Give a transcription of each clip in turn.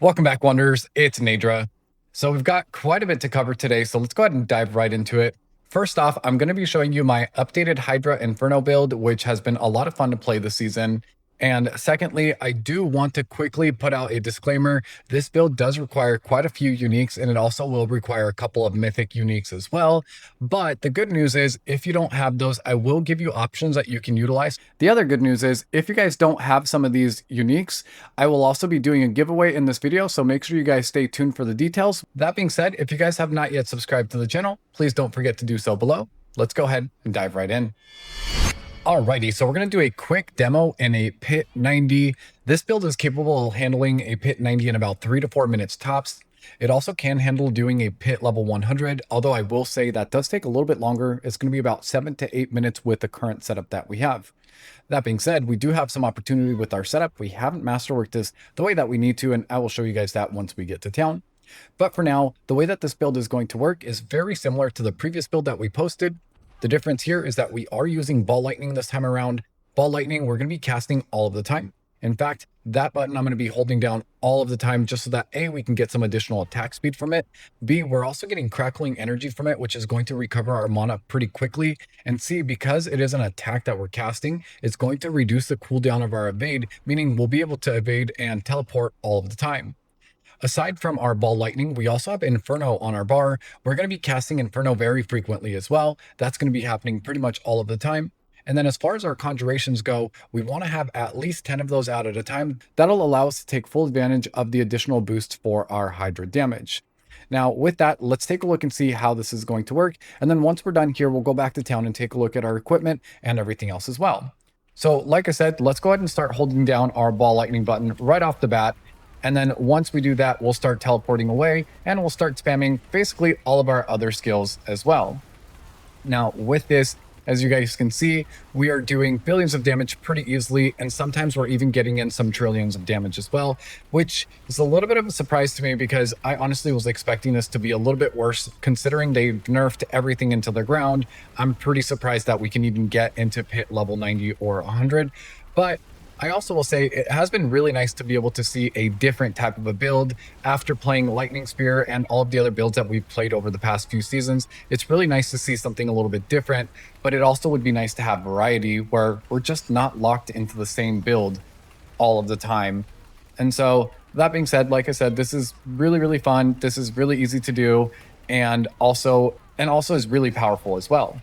Welcome back, Wanderers. It's Naidra. So we've got quite a bit to cover today, so let's go ahead and dive right into it. First off, I'm going to be showing you my updated Hydra Inferno build, which has been a lot of fun to play this season. And secondly, I do want to quickly put out a disclaimer. This build does require quite a few uniques, and it also will require a couple of mythic uniques as well. But the good news is, if you don't have those, I will give you options that you can utilize. The other good news is, if you guys don't have some of these uniques, I will also be doing a giveaway in this video, so make sure you guys stay tuned for the details. That being said, if you guys have not yet subscribed to the channel, please don't forget to do so below. Let's go ahead and dive right in. Alrighty, so we're going to do a quick demo in a Pit 90. This build is capable of handling a Pit 90 in about 3 to 4 minutes tops. It also can handle doing a Pit level 100, although I will say that does take a little bit longer. It's going to be about 7 to 8 minutes with the current setup that we have. That being said, we do have some opportunity with our setup. We haven't masterworked this the way that we need to, and I will show you guys that once we get to town. But for now, the way that this build is going to work is very similar to the previous build that we posted. The difference here is that we are using Ball Lightning this time around. Ball Lightning, we're going to be casting all of the time. In fact, that button I'm going to be holding down all of the time just so that A, we can get some additional attack speed from it. B, we're also getting crackling energy from it, which is going to recover our mana pretty quickly. And C, because it is an attack that we're casting, it's going to reduce the cooldown of our evade, meaning we'll be able to evade and teleport all of the time. Aside from our Ball Lightning, we also have Inferno on our bar. We're going to be casting Inferno very frequently as well. That's going to be happening pretty much all of the time. And then as far as our conjurations go, we want to have at least 10 of those out at a time. That'll allow us to take full advantage of the additional boost for our Hydra damage. Now, with that, let's take a look and see how this is going to work. And then once we're done here, we'll go back to town and take a look at our equipment and everything else as well. So like I said, let's go ahead and start holding down our Ball Lightning button right off the bat. And then once we do that, we'll start teleporting away and we'll start spamming basically all of our other skills as well. Now with this, as you guys can see, we are doing billions of damage pretty easily, and sometimes we're even getting in some trillions of damage as well, which is a little bit of a surprise to me because I honestly was expecting this to be a little bit worse considering they nerfed everything into the ground. I'm pretty surprised that we can even get into Pit level 90 or 100, but I also will say it has been really nice to be able to see a different type of a build after playing Lightning Spear and all of the other builds that we've played over the past few seasons. It's really nice to see something a little bit different, but it also would be nice to have variety where we're just not locked into the same build all of the time. And so that being said, like I said, this is really, really fun. This is really easy to do and also is really powerful as well.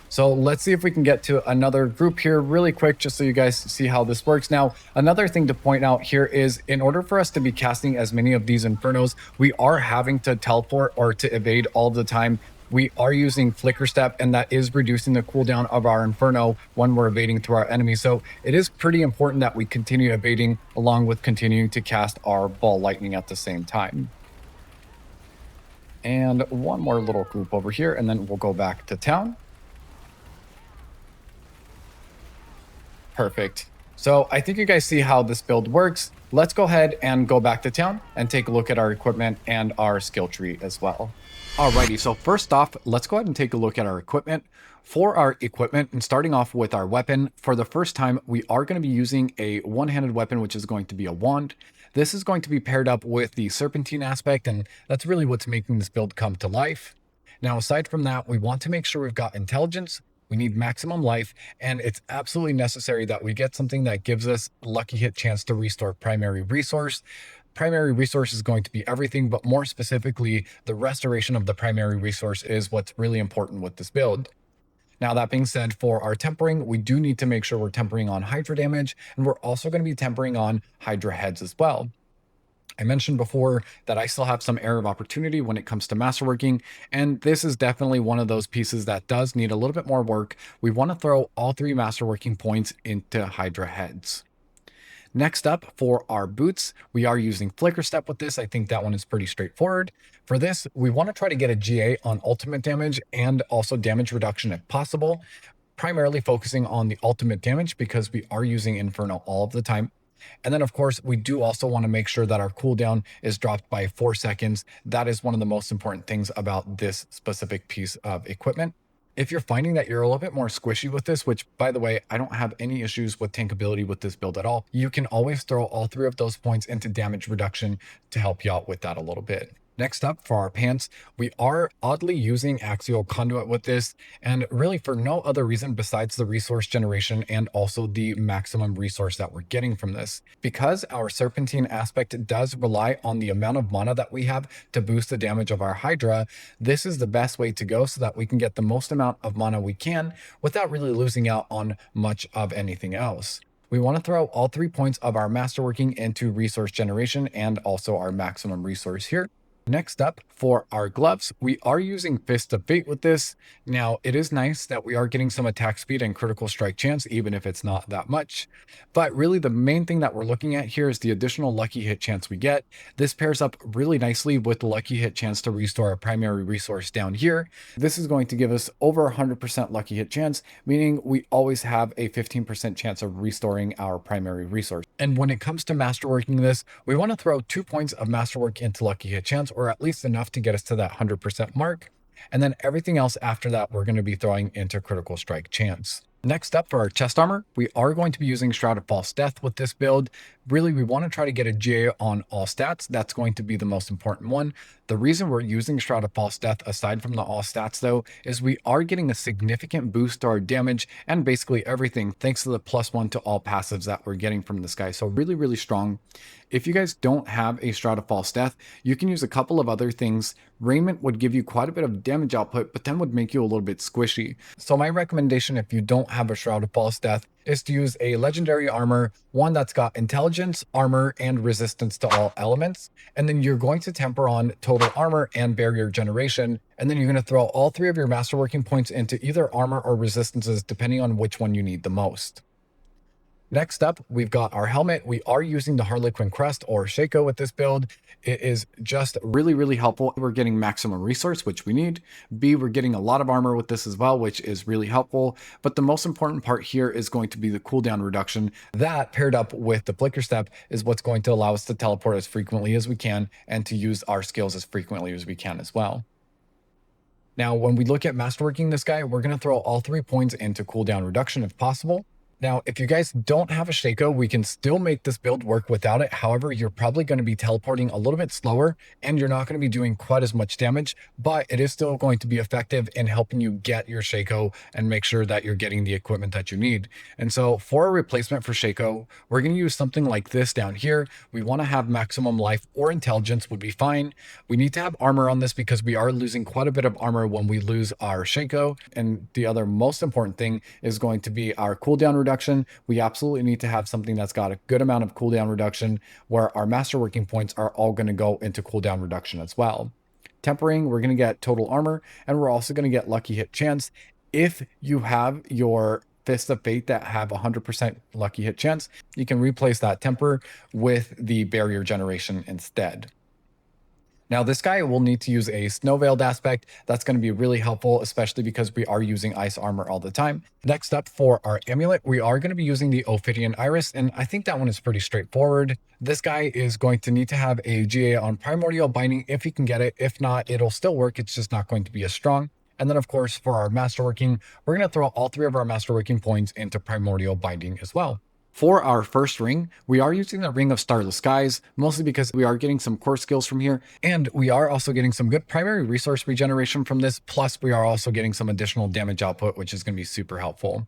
So let's see if we can get to another group here really quick, just so you guys see how this works. Now, another thing to point out here is in order for us to be casting as many of these Infernos, we are having to teleport or to evade all the time. We are using Flicker Step, and that is reducing the cooldown of our Inferno when we're evading through our enemies. So it is pretty important that we continue evading along with continuing to cast our Ball Lightning at the same time. And one more little group over here, and then we'll go back to town. Perfect. So I think you guys see how this build works. Let's go ahead and go back to town and take a look at our equipment and our skill tree as well. Alrighty, so first off, let's go ahead and take a look at our equipment. For our equipment, and starting off with our weapon, for the first time, we are going to be using a one-handed weapon, which is going to be a wand. This is going to be paired up with the serpentine aspect, and that's really what's making this build come to life. Now, aside from that, we want to make sure we've got intelligence. We need maximum life, and it's absolutely necessary that we get something that gives us a lucky hit chance to restore primary resource. Primary resource is going to be everything, but more specifically, the restoration of the primary resource is what's really important with this build. Now, that being said, for our tempering, we do need to make sure we're tempering on Hydra damage, and we're also going to be tempering on Hydra heads as well. I mentioned before that I still have some area of opportunity when it comes to masterworking, and this is definitely one of those pieces that does need a little bit more work. We want to throw all 3 masterworking points into Hydra heads. Next up, for our boots, we are using Flicker Step with this. I think that one is pretty straightforward. For this, we want to try to get a GA on ultimate damage and also damage reduction if possible, primarily focusing on the ultimate damage because we are using Inferno all of the time. And then, of course, we do also want to make sure that our cooldown is dropped by 4 seconds. That is one of the most important things about this specific piece of equipment. If you're finding that you're a little bit more squishy with this, which by the way, I don't have any issues with tankability with this build at all, you can always throw all 3 of those points into damage reduction to help you out with that a little bit. Next up for our pants, we are oddly using Axial Conduit with this, and really for no other reason besides the resource generation and also the maximum resource that we're getting from this. Because our Serpentine aspect does rely on the amount of mana that we have to boost the damage of our Hydra, this is the best way to go so that we can get the most amount of mana we can without really losing out on much of anything else. We want to throw all 3 points of our masterworking into resource generation and also our maximum resource here. Next up, for our gloves, we are using Fist of Fate with this. Now, it is nice that we are getting some attack speed and critical strike chance, even if it's not that much. But really, the main thing that we're looking at here is the additional lucky hit chance we get. This pairs up really nicely with the lucky hit chance to restore our primary resource down here. This is going to give us over 100% lucky hit chance, meaning we always have a 15% chance of restoring our primary resource. And when it comes to masterworking this, we want to throw 2 points of masterwork into lucky hit chance, or at least enough to get us to that 100% mark. And then everything else after that, we're going to be throwing into critical strike chance. Next up for our chest armor, we are going to be using Shroud of False Death with this build. Really, we want to try to get a GA on all stats. That's going to be the most important one. The reason we're using Shroud of False Death, aside from the all stats though, is we are getting a significant boost to our damage and basically everything thanks to the +1 to all passives that we're getting from this guy. So really, really strong. If you guys don't have a Shroud of False Death, you can use a couple of other things. Raiment would give you quite a bit of damage output, but then would make you a little bit squishy. So my recommendation, if you don't have a Shroud of False Death, is to use a legendary armor, one that's got intelligence, armor, and resistance to all elements. And then you're going to temper on total armor and barrier generation. And then you're going to throw all 3 of your masterworking points into either armor or resistances, depending on which one you need the most. Next up, we've got our helmet. We are using the Harlequin Crest or Shaco with this build. It is just really, really helpful. We're getting maximum resource, which we need. B, we're getting a lot of armor with this as well, which is really helpful. But the most important part here is going to be the cooldown reduction. That paired up with the Flicker Step is what's going to allow us to teleport as frequently as we can and to use our skills as frequently as we can as well. Now, when we look at masterworking this guy, we're going to throw all 3 points into cooldown reduction if possible. Now, if you guys don't have a Shaco, we can still make this build work without it. However, you're probably going to be teleporting a little bit slower and you're not going to be doing quite as much damage, but it is still going to be effective in helping you get your Shaco and make sure that you're getting the equipment that you need. And so for a replacement for Shaco, we're going to use something like this down here. We want to have maximum life or intelligence would be fine. We need to have armor on this because we are losing quite a bit of armor when we lose our Shaco. And the other most important thing is going to be our cooldown reduction. We absolutely need to have something that's got a good amount of cooldown reduction where our masterworking points are all going to go into cooldown reduction as well. Tempering, we're going to get total armor, and we're also going to get lucky hit chance. If you have your Fist of Fate that have 100% lucky hit chance, you can replace that temper with the barrier generation instead. Now, this guy will need to use a Snow Veiled aspect. That's going to be really helpful, especially because we are using ice armor all the time. Next up for our amulet, we are going to be using the Ophidian Iris, and I think that one is pretty straightforward. This guy is going to need to have a GA on Primordial Binding if you can get it. If not, it'll still work. It's just not going to be as strong. And then, of course, for our masterworking, we're going to throw all 3 of our masterworking points into Primordial Binding as well. For our first ring, we are using the Ring of Starless Skies, mostly because we are getting some core skills from here, and we are also getting some good primary resource regeneration from this, plus we are also getting some additional damage output, which is going to be super helpful.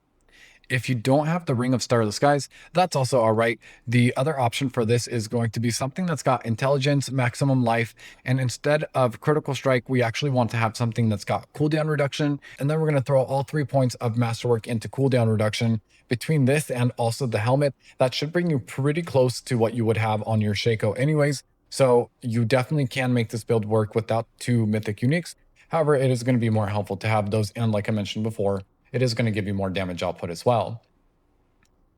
If you don't have the Ring of Starless Skies, that's also all right. The other option for this is going to be something that's got intelligence, maximum life, and instead of critical strike, we actually want to have something that's got cooldown reduction. And then we're going to throw all 3 points of masterwork into cooldown reduction. Between this and also the helmet, that should bring you pretty close to what you would have on your Shaco anyways. So you definitely can make this build work without 2 mythic uniques. However, it is going to be more helpful to have those, and like I mentioned before, it is going to give you more damage output as well.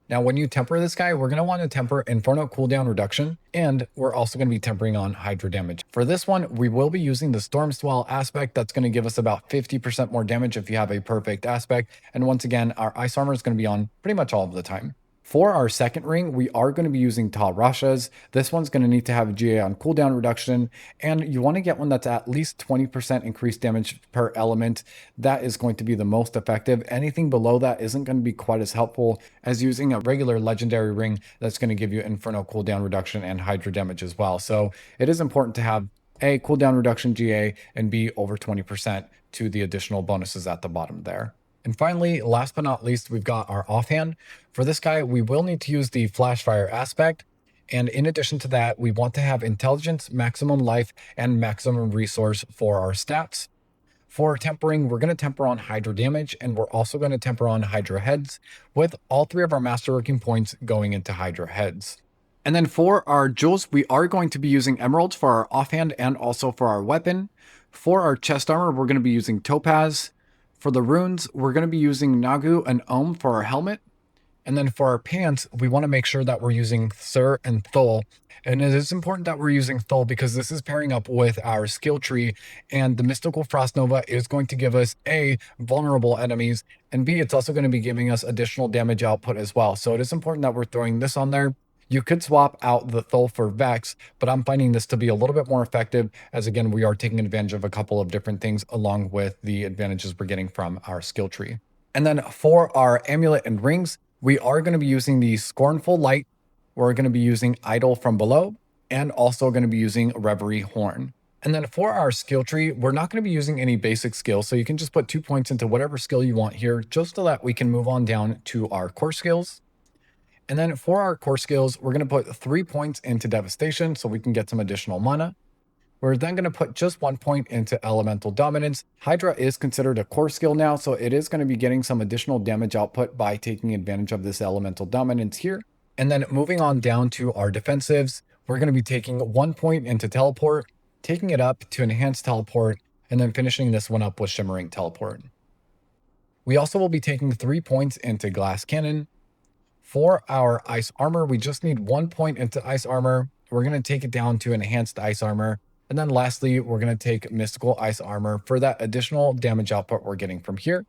Now, when you temper this guy, we're going to want to temper Inferno cooldown reduction, and we're also going to be tempering on Hydra damage. For this one, we will be using the Storm Swell aspect. That's going to give us about 50% more damage if you have a perfect aspect. And once again, our ice armor is going to be on pretty much all of the time. For our second ring, we are going to be using Ta Rasha's. This one's going to need to have GA on cooldown reduction, and you want to get one that's at least 20% increased damage per element. That is going to be the most effective. Anything below that isn't going to be quite as helpful as using a regular legendary ring that's going to give you Inferno cooldown reduction and Hydra damage as well. So it is important to have A, cooldown reduction GA, and B, over 20% to the additional bonuses at the bottom there. And finally, last but not least, we've got our offhand. For this guy, we will need to use the Flashfire aspect. And in addition to that, we want to have intelligence, maximum life, and maximum resource for our stats. For tempering, we're going to temper on Hydra damage, and we're also going to temper on Hydra heads, with all 3 of our masterworking points going into Hydra heads. And then for our jewels, we are going to be using emeralds for our offhand and also for our weapon. For our chest armor, we're going to be using topaz. For the runes, we're going to be using Nagu and Ohm for our helmet. And then for our pants, we want to make sure that we're using Thur and Thul. And it is important that we're using Thul because this is pairing up with our skill tree. And the Mystical Frost Nova is going to give us A, vulnerable enemies, and B, it's also going to be giving us additional damage output as well. So it is important that we're throwing this on there. You could swap out the Thul for Vex, but I'm finding this to be a little bit more effective as, again, we are taking advantage of a couple of different things along with the advantages we're getting from our skill tree. And then for our amulet and rings, we are going to be using the Scornful Light. We're going to be using Idol from Below, and also going to be using Reverie Horn. And then for our skill tree, we're not going to be using any basic skills, so you can just put 2 points into whatever skill you want here, just so that we can move on down to our core skills. And then for our core skills, we're going to put 3 points into Devastation so we can get some additional mana. We're then going to put just 1 point into Elemental Dominance. Hydra is considered a core skill now, so it is going to be getting some additional damage output by taking advantage of this Elemental Dominance here. And then moving on down to our defensives, we're going to be taking 1 point into Teleport, taking it up to Enhanced Teleport, and then finishing this one up with Shimmering Teleport. We also will be taking 3 points into Glass Cannon. For our ice armor, we just need 1 point into ice armor. We're going to take it down to enhanced ice armor. And then lastly, we're going to take mystical ice armor for that additional damage output we're getting from here.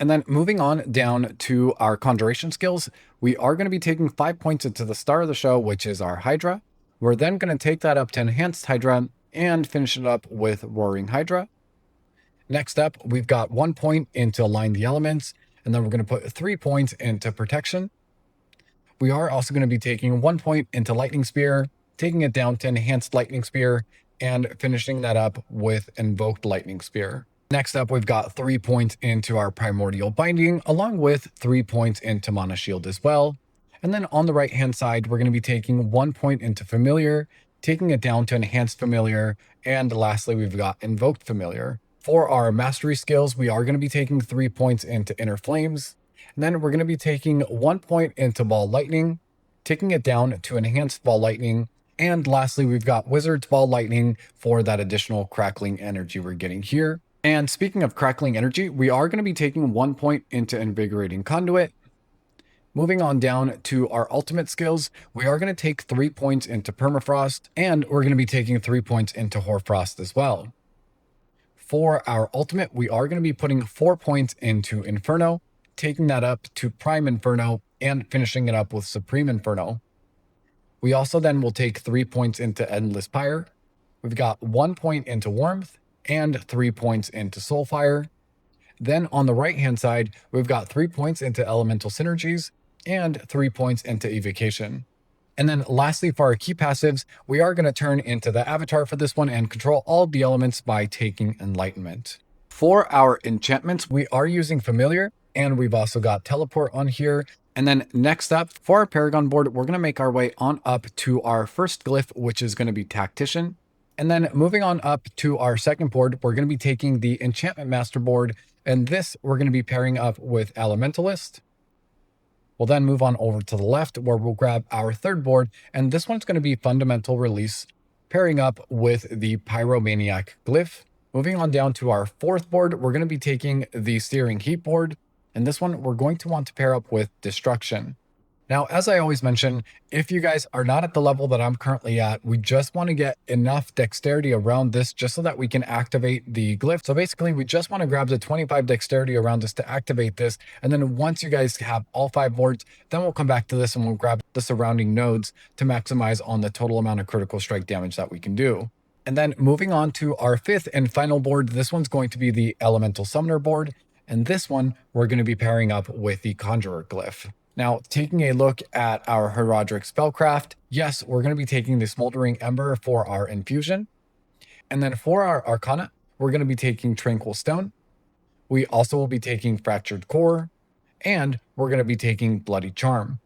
And then moving on down to our conjuration skills, we are going to be taking 5 points into the star of the show, which is our Hydra. We're then going to take that up to enhanced Hydra and finish it up with Roaring Hydra. Next up, we've got 1 point into Align the Elements, and then we're going to put 3 points into Protection. We are also going to be taking 1 point into Lightning Spear, taking it down to Enhanced Lightning Spear, and finishing that up with Invoked Lightning Spear. Next up, we've got 3 points into our Primordial Binding, along with 3 points into Mana Shield as well. And then on the right-hand side, we're going to be taking 1 point into Familiar, taking it down to Enhanced Familiar, and lastly, we've got Invoked Familiar. For our Mastery skills, we are going to be taking 3 points into Inner Flames, and then we're going to be taking 1 point into Ball Lightning, taking it down to Enhanced Ball Lightning, and lastly, we've got Wizard's Ball Lightning for that additional crackling energy we're getting here. And speaking of crackling energy, we are going to be taking 1 point into Invigorating Conduit. Moving on down to our ultimate skills, we are going to take 3 points into Permafrost, and we're going to be taking 3 points into Hoarfrost as well. For our ultimate, we are going to be putting 4 points into Inferno, taking that up to Prime Inferno, and finishing it up with Supreme Inferno. We also then will take 3 points into Endless Pyre. We've got 1 point into Warmth, and 3 points into Soulfire. Then on the right-hand side, we've got 3 points into Elemental Synergies, and 3 points into Evocation. And then lastly, for our key passives, we are going to turn into the avatar for this one and control all of the elements by taking Enlightenment. For our enchantments, we are using Familiar, and we've also got Teleport on here. And then next up, for our Paragon board, we're going to make our way on up to our first glyph, which is going to be Tactician. And then moving on up to our second board, we're going to be taking the Enchantment Master board, and this we're going to be pairing up with Elementalist. We'll then move on over to the left where we'll grab our third board, and this one's going to be Fundamental Release, pairing up with the Pyromaniac glyph. Moving on down to our fourth board, we're going to be taking the Steering Heat board, and this one we're going to want to pair up with Destruction. Now, as I always mention, if you guys are not at the level that I'm currently at, we just want to get enough dexterity around this just so that we can activate the glyph. So basically, we just want to grab the 25 dexterity around us to activate this. And then once you guys have all 5 boards, then we'll come back to this and we'll grab the surrounding nodes to maximize on the total amount of critical strike damage that we can do. And then moving on to our 5th and final board, this one's going to be the Elemental Summoner board. And this one, we're going to be pairing up with the Conjurer glyph. Now, taking a look at our Horadric Spellcraft, yes, we're going to be taking the Smoldering Ember for our infusion. And then for our Arcana, we're going to be taking Tranquil Stone. We also will be taking Fractured Core, and we're going to be taking Bloody Charm.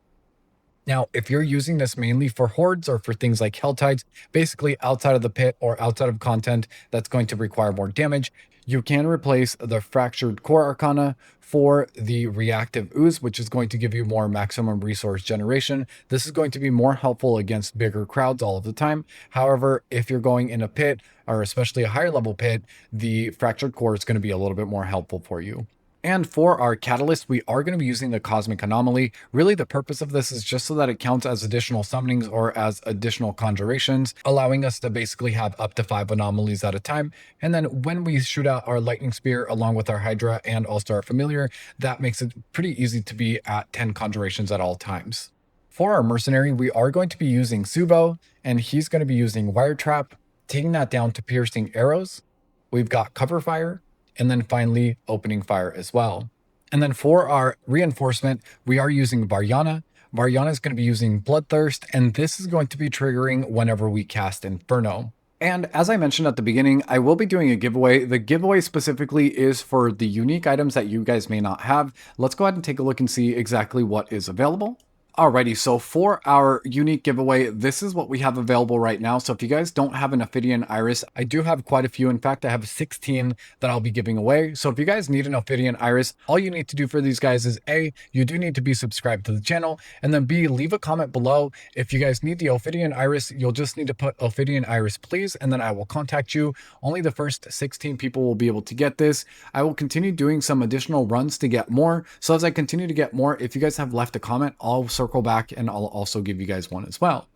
Now, if you're using this mainly for hordes or for things like Helltides, basically outside of the pit or outside of content that's going to require more damage, you can replace the Fractured Core Arcana for the Reactive Ooze, which is going to give you more maximum resource generation. This is going to be more helpful against bigger crowds all of the time. However, if you're going in a pit, or especially a higher level pit, the Fractured Core is going to be a little bit more helpful for you. And for our catalyst, we are going to be using the Cosmic Anomaly. Really, the purpose of this is just so that it counts as additional summonings or as additional conjurations, allowing us to basically have up to 5 anomalies at a time. And then when we shoot out our Lightning Spear along with our Hydra and also our Familiar, that makes it pretty easy to be at 10 conjurations at all times. For our Mercenary, we are going to be using Subo, and he's going to be using Wire Trap, taking that down to Piercing Arrows. We've got Cover Fire, and then finally Opening Fire as well. And then for our reinforcement, we are using Varyana. Varyana is going to be using Bloodthirst, and this is going to be triggering whenever we cast Inferno. And as I mentioned at the beginning, I will be doing a giveaway. The giveaway specifically is for the unique items that you guys may not have. Let's go ahead and take a look and see exactly what is available. Alrighty, so for our unique giveaway, this is what we have available right now. So if you guys don't have an Ophidian Iris, I do have quite a few. In fact, I have 16 that I'll be giving away. So if you guys need an Ophidian Iris, all you need to do for these guys is A, you do need to be subscribed to the channel, and then B, leave a comment below. If you guys need the Ophidian Iris, you'll just need to put Ophidian Iris please, and then I will contact you. Only the first 16 people will be able to get this. I will continue doing some additional runs to get more. So as I continue to get more, if you guys have left a comment, I'll circle back and I'll also give you guys one as well.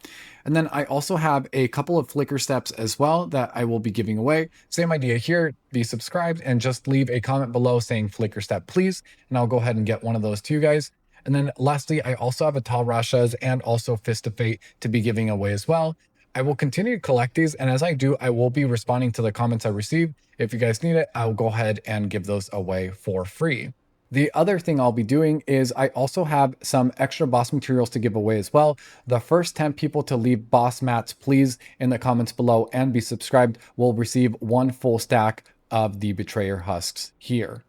And then I also have a couple of flicker steps as well that I will be giving away. Same idea here, be subscribed and just leave a comment below saying flicker step please, and I'll go ahead and get one of those to you guys. And then lastly, I also have a Tal Rashas and also Fist of Fate to be giving away as well. I will continue to collect these, and as I do, I will be responding to the comments I receive. If you guys need it, I will go ahead and give those away for free. The other thing I'll be doing is I also have some extra boss materials to give away as well. The first 10 people to leave boss mats please in the comments below and be subscribed will receive 1 full stack of the Betrayer husks here.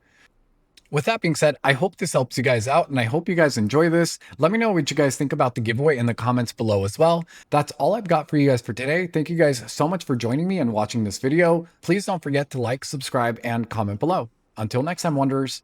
With that being said, I hope this helps you guys out, and I hope you guys enjoy this. Let me know what you guys think about the giveaway in the comments below as well. That's all I've got for you guys for today. Thank you guys so much for joining me and watching this video. Please don't forget to like, subscribe, and comment below. Until next time, Wanderers.